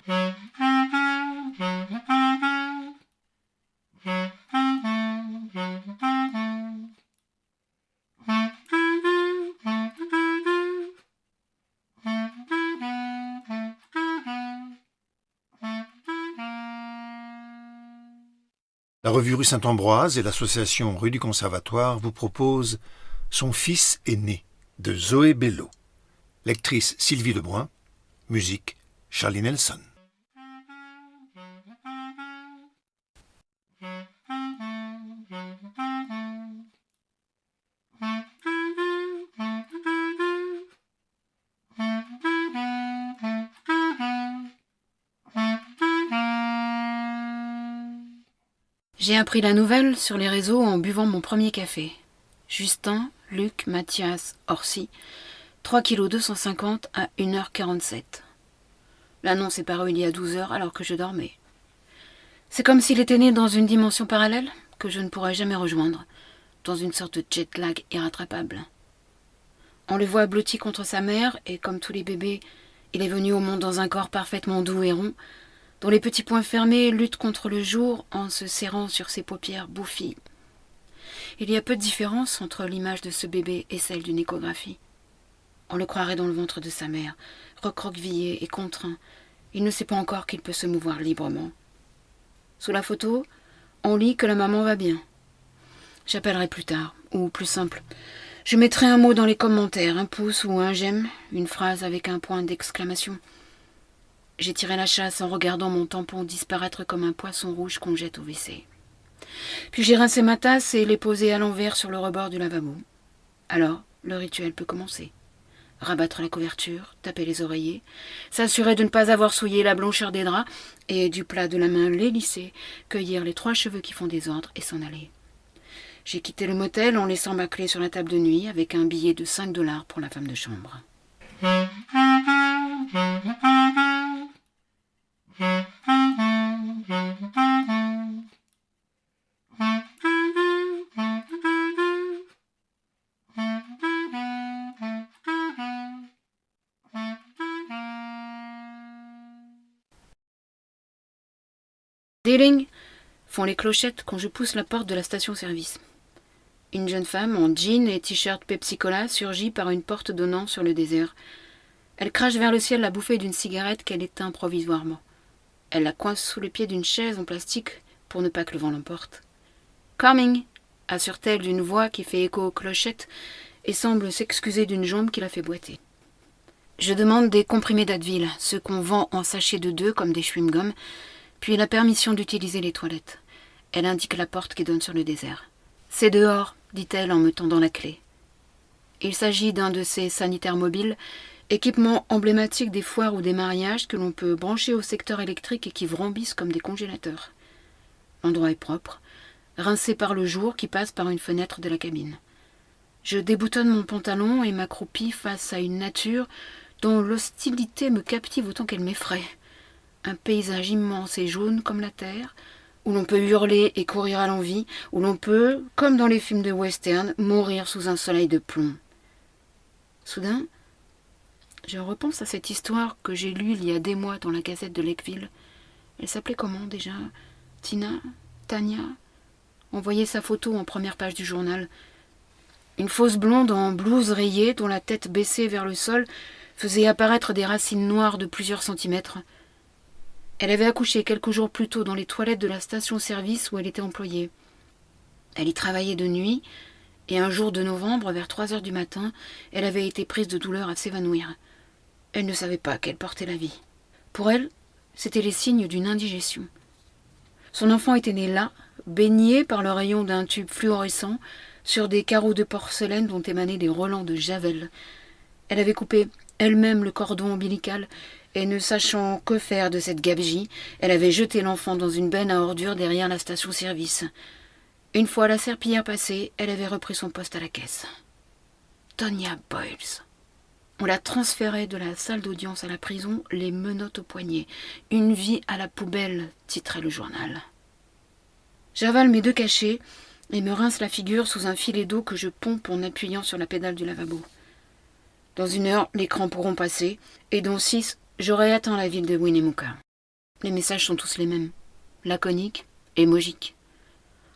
La revue Rue Saint-Ambroise et l'association Rue du Conservatoire vous proposent Son fils est né de Zoé Bello. Lectrice Sylvie Lebrun. Musique Charlie Nelson. J'ai appris la nouvelle sur les réseaux en buvant mon premier café. Justin, Luc, Mathias, Orsi, 3 kg 250 à 1h47. L'annonce est parue il y a 12 heures alors que je dormais. C'est comme s'il était né dans une dimension parallèle que je ne pourrais jamais rejoindre, dans une sorte de jet lag irrattrapable. On le voit blotti contre sa mère et comme tous les bébés, il est venu au monde dans un corps parfaitement doux et rond, dont les petits poings fermés luttent contre le jour en se serrant sur ses paupières bouffies. Il y a peu de différence entre l'image de ce bébé et celle d'une échographie. On le croirait dans le ventre de sa mère, recroquevillé et contraint. Il ne sait pas encore qu'il peut se mouvoir librement. Sous la photo, on lit que la maman va bien. J'appellerai plus tard, ou plus simple. Je mettrai un mot dans les commentaires, un pouce ou un j'aime, une phrase avec un point d'exclamation. J'ai tiré la chasse en regardant mon tampon disparaître comme un poisson rouge qu'on jette au WC. Puis j'ai rincé ma tasse et l'ai posée à l'envers sur le rebord du lavabo. Alors, le rituel peut commencer. Rabattre la couverture, taper les oreillers, s'assurer de ne pas avoir souillé la blancheur des draps et du plat de la main les lisser, cueillir les 3 cheveux qui font désordre et s'en aller. J'ai quitté le motel en laissant ma clé sur la table de nuit avec un billet de 5 $ pour la femme de chambre. Ding font les clochettes quand je pousse la porte de la station-service. Une jeune femme en jean et t-shirt Pepsi-Cola surgit par une porte donnant sur le désert. Elle crache vers le ciel la bouffée d'une cigarette qu'elle éteint provisoirement. Elle la coince sous le pied d'une chaise en plastique pour ne pas que le vent l'emporte. « Coming !» assure-t-elle d'une voix qui fait écho aux clochettes et semble s'excuser d'une jambe qui la fait boiter. Je demande des comprimés d'Advil, ceux qu'on vend en sachets de 2 comme des chewing-gums, puis la permission d'utiliser les toilettes. Elle indique la porte qui donne sur le désert. « C'est dehors !» dit-elle en me tendant la clé. Il s'agit d'un de ces sanitaires mobiles, équipement emblématique des foires ou des mariages que l'on peut brancher au secteur électrique et qui vrombissent comme des congélateurs. L'endroit est propre, rincé par le jour qui passe par une fenêtre de la cabine. Je déboutonne mon pantalon et m'accroupis face à une nature dont l'hostilité me captive autant qu'elle m'effraie. Un paysage immense et jaune comme la terre, où l'on peut hurler et courir à l'envi, où l'on peut, comme dans les films de western, mourir sous un soleil de plomb. Soudain, je repense à cette histoire que j'ai lue il y a des mois dans la Gazette de Lakeville. Elle s'appelait comment déjà? Tina? Tania? On voyait sa photo en première page du journal. Une fausse blonde en blouse rayée, dont la tête baissée vers le sol, faisait apparaître des racines noires de plusieurs centimètres. Elle avait accouché quelques jours plus tôt dans les toilettes de la station-service où elle était employée. Elle y travaillait de nuit, et un jour de novembre, vers 3 heures du matin, elle avait été prise de douleur à s'évanouir. Elle ne savait pas qu'elle portait la vie. Pour elle, c'étaient les signes d'une indigestion. Son enfant était né là, baigné par le rayon d'un tube fluorescent, sur des carreaux de porcelaine dont émanaient des relents de javel. Elle avait coupé elle-même le cordon ombilical, et ne sachant que faire de cette gabegie, elle avait jeté l'enfant dans une benne à ordures derrière la station-service. Une fois la serpillière passée, elle avait repris son poste à la caisse. Tonya Boyles. On la transférait de la salle d'audience à la prison, les menottes aux poignets. Une vie à la poubelle, titrait le journal. J'avale mes 2 cachets et me rince la figure sous un filet d'eau que je pompe en appuyant sur la pédale du lavabo. Dans 1 heure, les crampes pourront passer, et dans 6, j'aurai atteint la ville de Winnemucca. Les messages sont tous les mêmes, laconiques, émogiques.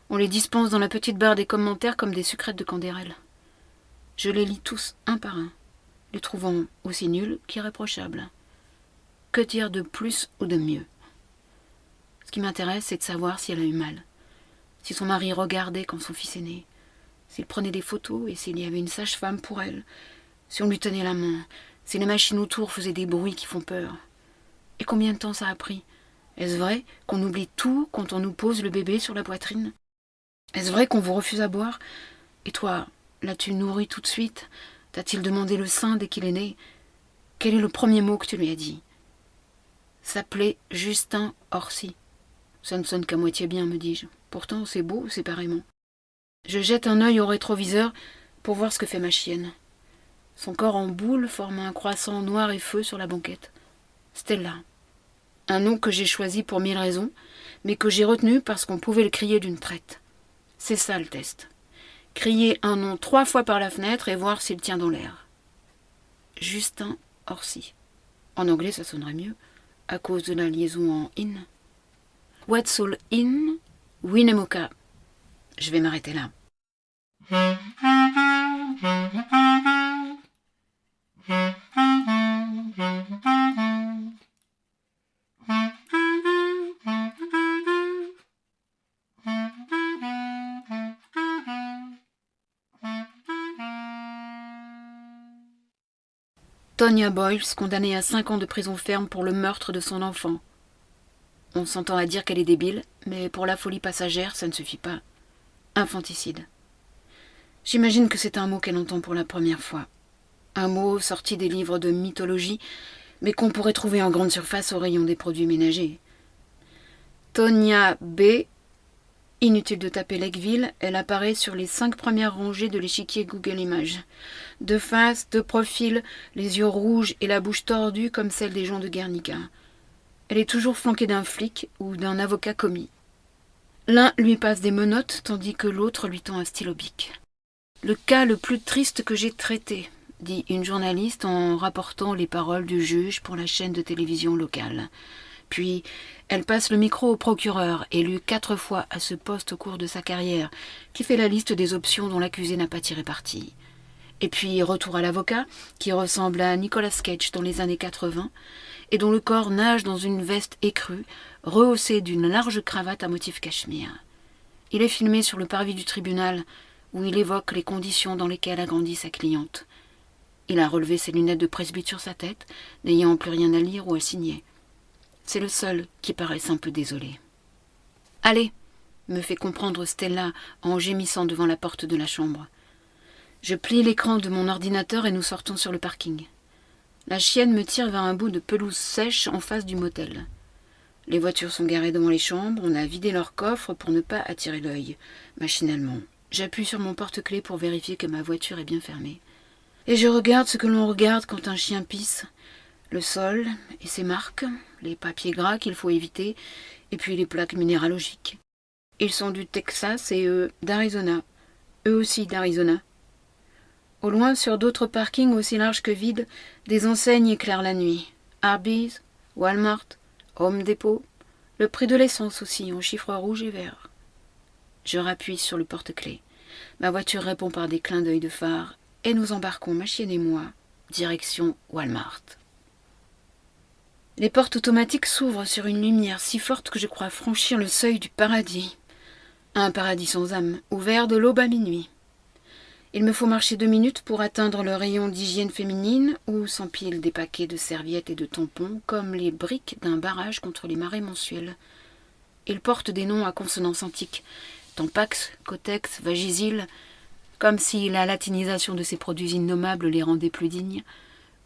On les dispense dans la petite barre des commentaires comme des sucrètes de candérel. Je les lis tous un par un, les trouvant aussi nuls qu'irréprochables. Que dire de plus ou de mieux? Ce qui m'intéresse, c'est de savoir si elle a eu mal, si son mari regardait quand son fils est né, s'il prenait des photos et s'il y avait une sage-femme pour elle, si on lui tenait la main, si les machines autour faisaient des bruits qui font peur. Et combien de temps ça a pris? Est-ce vrai qu'on oublie tout quand on nous pose le bébé sur la poitrine? Est-ce vrai qu'on vous refuse à boire? Et toi, l'as-tu nourri tout de suite? T'a-t-il demandé le sein dès qu'il est né? Quel est le premier mot que tu lui as dit? S'appelait Justin Orsi. Ça ne sonne qu'à moitié bien, me dis-je. Pourtant, c'est beau, séparément. Je jette un œil au rétroviseur pour voir ce que fait ma chienne. Son corps en boule forme un croissant noir et feu sur la banquette. Stella. Un nom que j'ai choisi pour 1000 raisons, mais que j'ai retenu parce qu'on pouvait le crier d'une traite. C'est ça le test. Crier un nom 3 fois par la fenêtre et voir s'il tient dans l'air. Justin Orsi. En anglais, ça sonnerait mieux, à cause de la liaison en in. Wetzel in, Winnemucca. Je vais m'arrêter là. Tonya Boyles, condamnée à 5 ans de prison ferme pour le meurtre de son enfant. On s'entend à dire qu'elle est débile, mais pour la folie passagère, ça ne suffit pas. Infanticide. J'imagine que c'est un mot qu'elle entend pour la première fois. Un mot sorti des livres de mythologie, mais qu'on pourrait trouver en grande surface au rayon des produits ménagers. Tonya B. Inutile de taper Lakeville, elle apparaît sur les 5 premières rangées de l'échiquier Google Images. De face, de profil, les yeux rouges et la bouche tordue comme celle des gens de Guernica. Elle est toujours flanquée d'un flic ou d'un avocat commis. L'un lui passe des menottes tandis que l'autre lui tend un stylo bic. Le cas le plus triste que j'ai traité, dit une journaliste en rapportant les paroles du juge pour la chaîne de télévision locale. Puis, elle passe le micro au procureur, élu 4 fois à ce poste au cours de sa carrière, qui fait la liste des options dont l'accusé n'a pas tiré parti. Et puis, retour à l'avocat, qui ressemble à Nicolas Cage dans les années 80, et dont le corps nage dans une veste écrue, rehaussée d'une large cravate à motif cachemire. Il est filmé sur le parvis du tribunal, où il évoque les conditions dans lesquelles a grandi sa cliente. Il a relevé ses lunettes de presbyte sur sa tête, n'ayant plus rien à lire ou à signer. C'est le seul qui paraisse un peu désolé. « Allez !» me fait comprendre Stella en gémissant devant la porte de la chambre. Je plie l'écran de mon ordinateur et nous sortons sur le parking. La chienne me tire vers un bout de pelouse sèche en face du motel. Les voitures sont garées devant les chambres, on a vidé leurs coffres pour ne pas attirer l'œil. Machinalement, j'appuie sur mon porte-clés pour vérifier que ma voiture est bien fermée. Et je regarde ce que l'on regarde quand un chien pisse. Le sol et ses marques, les papiers gras qu'il faut éviter, et puis les plaques minéralogiques. Ils sont du Texas et eux d'Arizona. Eux aussi d'Arizona. Au loin, sur d'autres parkings aussi larges que vides, des enseignes éclairent la nuit. Arby's, Walmart, Home Depot. Le prix de l'essence aussi, en chiffres rouges et verts. Je rappuie sur le porte-clés. Ma voiture répond par des clins d'œil de phare, et nous embarquons, ma chienne et moi, direction Walmart. Les portes automatiques s'ouvrent sur une lumière si forte que je crois franchir le seuil du paradis. Un paradis sans âme, ouvert de l'aube à minuit. Il me faut marcher 2 minutes pour atteindre le rayon d'hygiène féminine où s'empilent des paquets de serviettes et de tampons comme les briques d'un barrage contre les marées mensuelles. Ils portent des noms à consonance antique, Tampax, Kotex, Vagisil, comme si la latinisation de ces produits innommables les rendait plus dignes,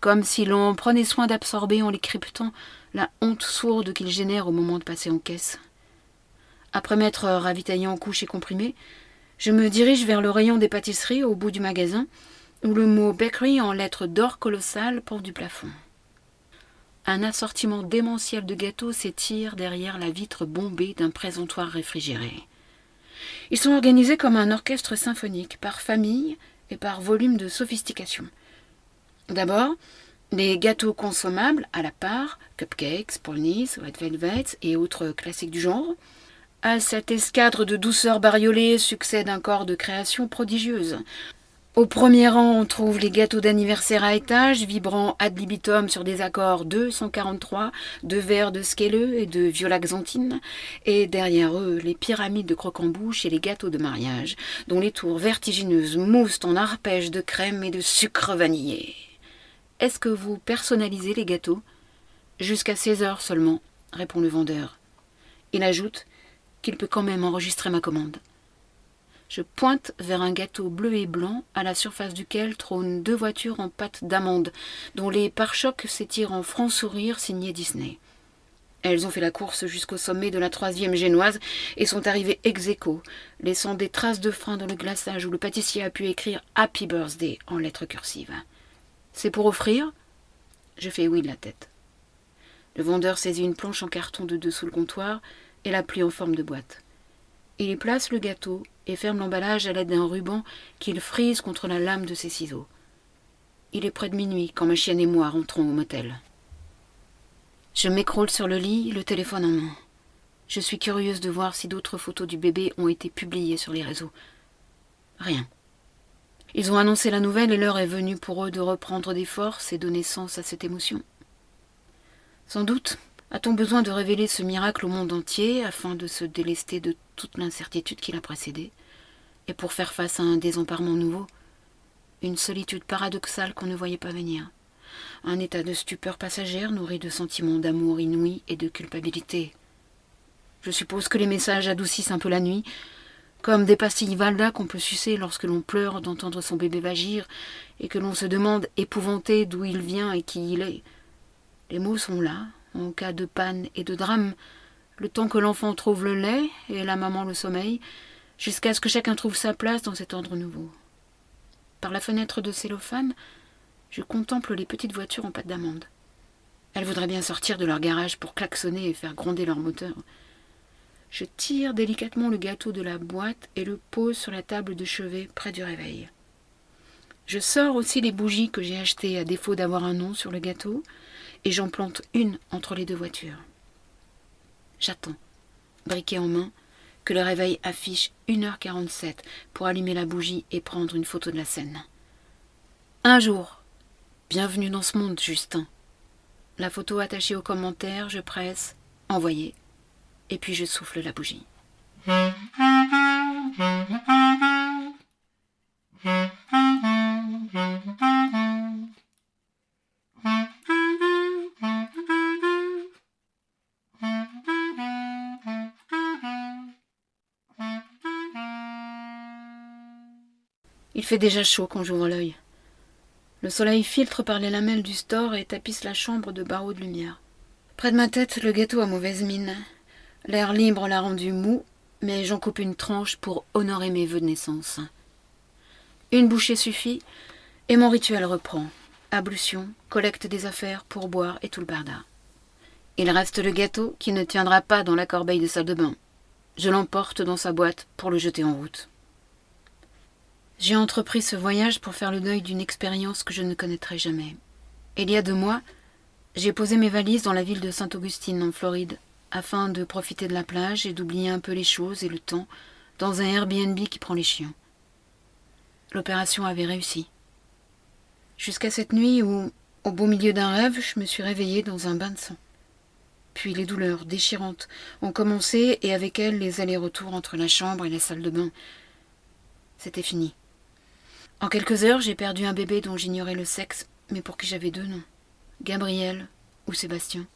comme si l'on prenait soin d'absorber en les cryptant la honte sourde qu'ils génèrent au moment de passer en caisse. Après m'être ravitaillé en couches et comprimés, je me dirige vers le rayon des pâtisseries au bout du magasin, où le mot « bakery » en lettres d'or colossales pend du plafond. Un assortiment démentiel de gâteaux s'étire derrière la vitre bombée d'un présentoir réfrigéré. Ils sont organisés comme un orchestre symphonique, par famille et par volume de sophistication. D'abord, Les gâteaux consommables à la part, cupcakes, brownies, white velvets et autres classiques du genre. À cette escadre de douceur bariolée succède un corps de création prodigieuse. Au premier rang, on trouve les gâteaux d'anniversaire à étage, vibrant ad libitum sur des accords de 143, de verre de skelleux et de violaxanthine, et derrière eux, les pyramides de croquembouche et les gâteaux de mariage, dont les tours vertigineuses moussent en arpèges de crème et de sucre vanillé. Est-ce que vous personnalisez les gâteaux ? Jusqu'à 16 heures seulement, répond le vendeur. Il ajoute qu'il peut quand même enregistrer ma commande. Je pointe vers un gâteau bleu et blanc à la surface duquel trônent 2 voitures en pâte d'amande, dont les pare-chocs s'étirent en francs sourires signés Disney. Elles ont fait la course jusqu'au sommet de la 3e génoise et sont arrivées ex aequo, laissant des traces de frein dans le glaçage où le pâtissier a pu écrire « Happy Birthday » en lettres cursives. C'est pour offrir ? Je fais oui de la tête. Le vendeur saisit une planche en carton de dessous le comptoir et la plie en forme de boîte. Il y place le gâteau et ferme l'emballage à l'aide d'un ruban qu'il frise contre la lame de ses ciseaux. Il est près de minuit quand ma chienne et moi rentrons au motel. Je m'écroule sur le lit, le téléphone en main. Je suis curieuse de voir si d'autres photos du bébé ont été publiées sur les réseaux. Rien. Ils ont annoncé la nouvelle et l'heure est venue pour eux de reprendre des forces et donner sens à cette émotion. Sans doute a-t-on besoin de révéler ce miracle au monde entier afin de se délester de toute l'incertitude qui l'a précédé et pour faire face à un désemparement nouveau, une solitude paradoxale qu'on ne voyait pas venir, un état de stupeur passagère nourri de sentiments d'amour inouï et de culpabilité. Je suppose que les messages adoucissent un peu la nuit, comme des pastilles Valda qu'on peut sucer lorsque l'on pleure d'entendre son bébé vagir et que l'on se demande épouvanté d'où il vient et qui il est. Les mots sont là, en cas de panne et de drame, le temps que l'enfant trouve le lait et la maman le sommeil, jusqu'à ce que chacun trouve sa place dans cet ordre nouveau. Par la fenêtre de cellophane, je contemple les petites voitures en pâte d'amande. Elles voudraient bien sortir de leur garage pour klaxonner et faire gronder leur moteur. Je tire délicatement le gâteau de la boîte et le pose sur la table de chevet près du réveil. Je sors aussi les bougies que j'ai achetées à défaut d'avoir un nom sur le gâteau et j'en plante une entre les 2 voitures. J'attends, briquet en main, que le réveil affiche 1h47 pour allumer la bougie et prendre une photo de la scène. Un jour. Bienvenue dans ce monde, Justin. La photo attachée au commentaire, je presse, envoyer, et puis je souffle la bougie. Il fait déjà chaud quand j'ouvre l'œil. Le soleil filtre par les lamelles du store et tapisse la chambre de barreaux de lumière. Près de ma tête, le gâteau a mauvaise mine. L'air libre l'a rendu mou, mais j'en coupe une tranche pour honorer mes vœux de naissance. Une bouchée suffit, et mon rituel reprend. Ablution, collecte des affaires, pourboire et tout le barda. Il reste le gâteau qui ne tiendra pas dans la corbeille de salle de bain. Je l'emporte dans sa boîte pour le jeter en route. J'ai entrepris ce voyage pour faire le deuil d'une expérience que je ne connaîtrai jamais. Il y a 2 mois, j'ai posé mes valises dans la ville de Saint-Augustine, en Floride, afin de profiter de la plage et d'oublier un peu les choses et le temps dans un Airbnb qui prend les chiens. L'opération avait réussi. Jusqu'à cette nuit où, au beau milieu d'un rêve, je me suis réveillée dans un bain de sang. Puis les douleurs déchirantes ont commencé et avec elles les allers-retours entre la chambre et la salle de bain. C'était fini. En quelques heures, j'ai perdu un bébé dont j'ignorais le sexe, mais pour qui j'avais 2 noms, Gabriel ou Sébastien.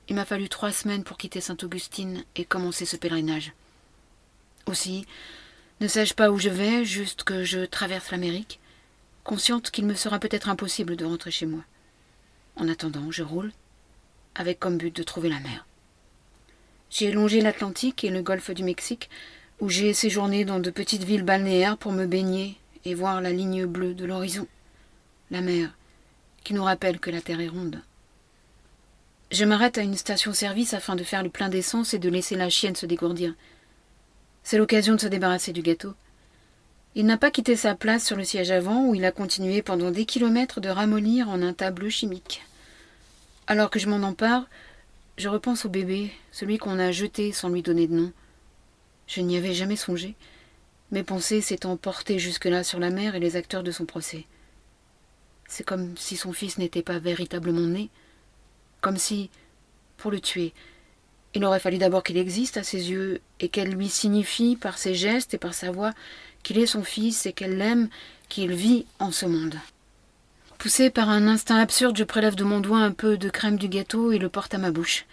Il m'a fallu 3 semaines pour quitter Saint-Augustine et commencer ce pèlerinage. Aussi, ne sais-je pas où je vais, juste que je traverse l'Amérique, consciente qu'il me sera peut-être impossible de rentrer chez moi. En attendant, je roule, avec comme but de trouver la mer. J'ai longé l'Atlantique et le golfe du Mexique, où j'ai séjourné dans de petites villes balnéaires pour me baigner et voir la ligne bleue de l'horizon, la mer, qui nous rappelle que la Terre est ronde. Je m'arrête à une station-service afin de faire le plein d'essence et de laisser la chienne se dégourdir. C'est l'occasion de se débarrasser du gâteau. Il n'a pas quitté sa place sur le siège avant où il a continué pendant des kilomètres de ramollir en un tableau chimique. Alors que je m'en empare, je repense au bébé, celui qu'on a jeté sans lui donner de nom. Je n'y avais jamais songé. Mes pensées s'étant portées jusque-là sur la mère et les acteurs de son procès. C'est comme si son fils n'était pas véritablement né. Comme si, pour le tuer, il aurait fallu d'abord qu'il existe à ses yeux et qu'elle lui signifie par ses gestes et par sa voix qu'il est son fils et qu'elle l'aime, qu'il vit en ce monde. Poussé par un instinct absurde, je prélève de mon doigt un peu de crème du gâteau et le porte à ma bouche.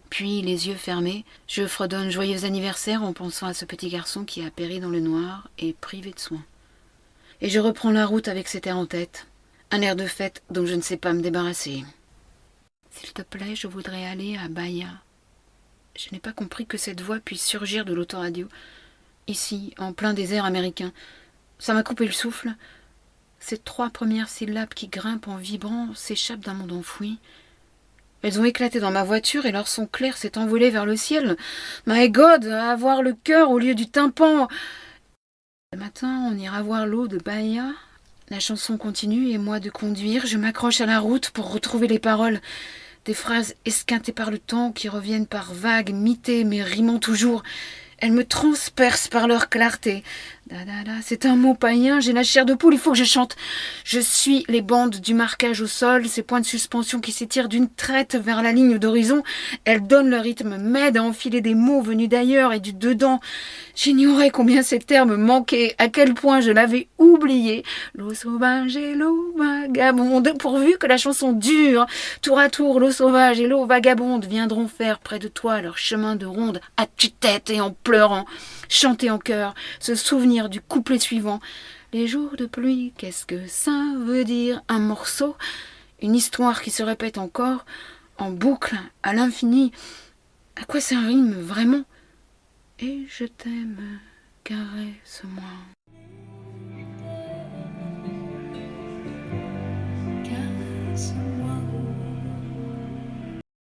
Puis, les yeux fermés, je fredonne joyeux anniversaire en pensant à ce petit garçon qui a péri dans le noir et privé de soins. Et je reprends la route avec cet air en tête, un air de fête dont je ne sais pas me débarrasser. S'il te plaît, je voudrais aller à Bahia. Je n'ai pas compris que cette voix puisse surgir de l'autoradio, ici, en plein désert américain. Ça m'a coupé le souffle. Ces 3 premières syllabes qui grimpent en vibrant s'échappent d'un monde enfoui. Elles ont éclaté dans ma voiture et leur son clair s'est envolé vers le ciel. My God, à avoir le cœur au lieu du tympan. Le matin, on ira voir l'eau de Bahia. La chanson continue et moi de conduire, je m'accroche à la route pour retrouver les paroles. Des phrases esquintées par le temps qui reviennent par vagues, mitées mais rimant toujours. Elles me transpercent par leur clarté. C'est un mot païen, j'ai la chair de poule, il faut que je chante. Je suis les bandes du marquage au sol, ces points de suspension qui s'étirent d'une traite vers la ligne d'horizon. Elles donnent le rythme, m'aident à enfiler des mots venus d'ailleurs et du dedans. J'ignorais combien ces termes manquaient, à quel point je l'avais oublié. L'eau sauvage et l'eau vagabonde, pourvu que la chanson dure. Tour à tour, l'eau sauvage et l'eau vagabonde viendront faire près de toi leur chemin de ronde, à tue-tête et en pleurant. Chanter en chœur, se souvenir du couplet suivant. Les jours de pluie, qu'est-ce que ça veut dire? Un morceau, une histoire qui se répète encore, en boucle, à l'infini. À quoi ça rime vraiment? Et je t'aime, caresse-moi.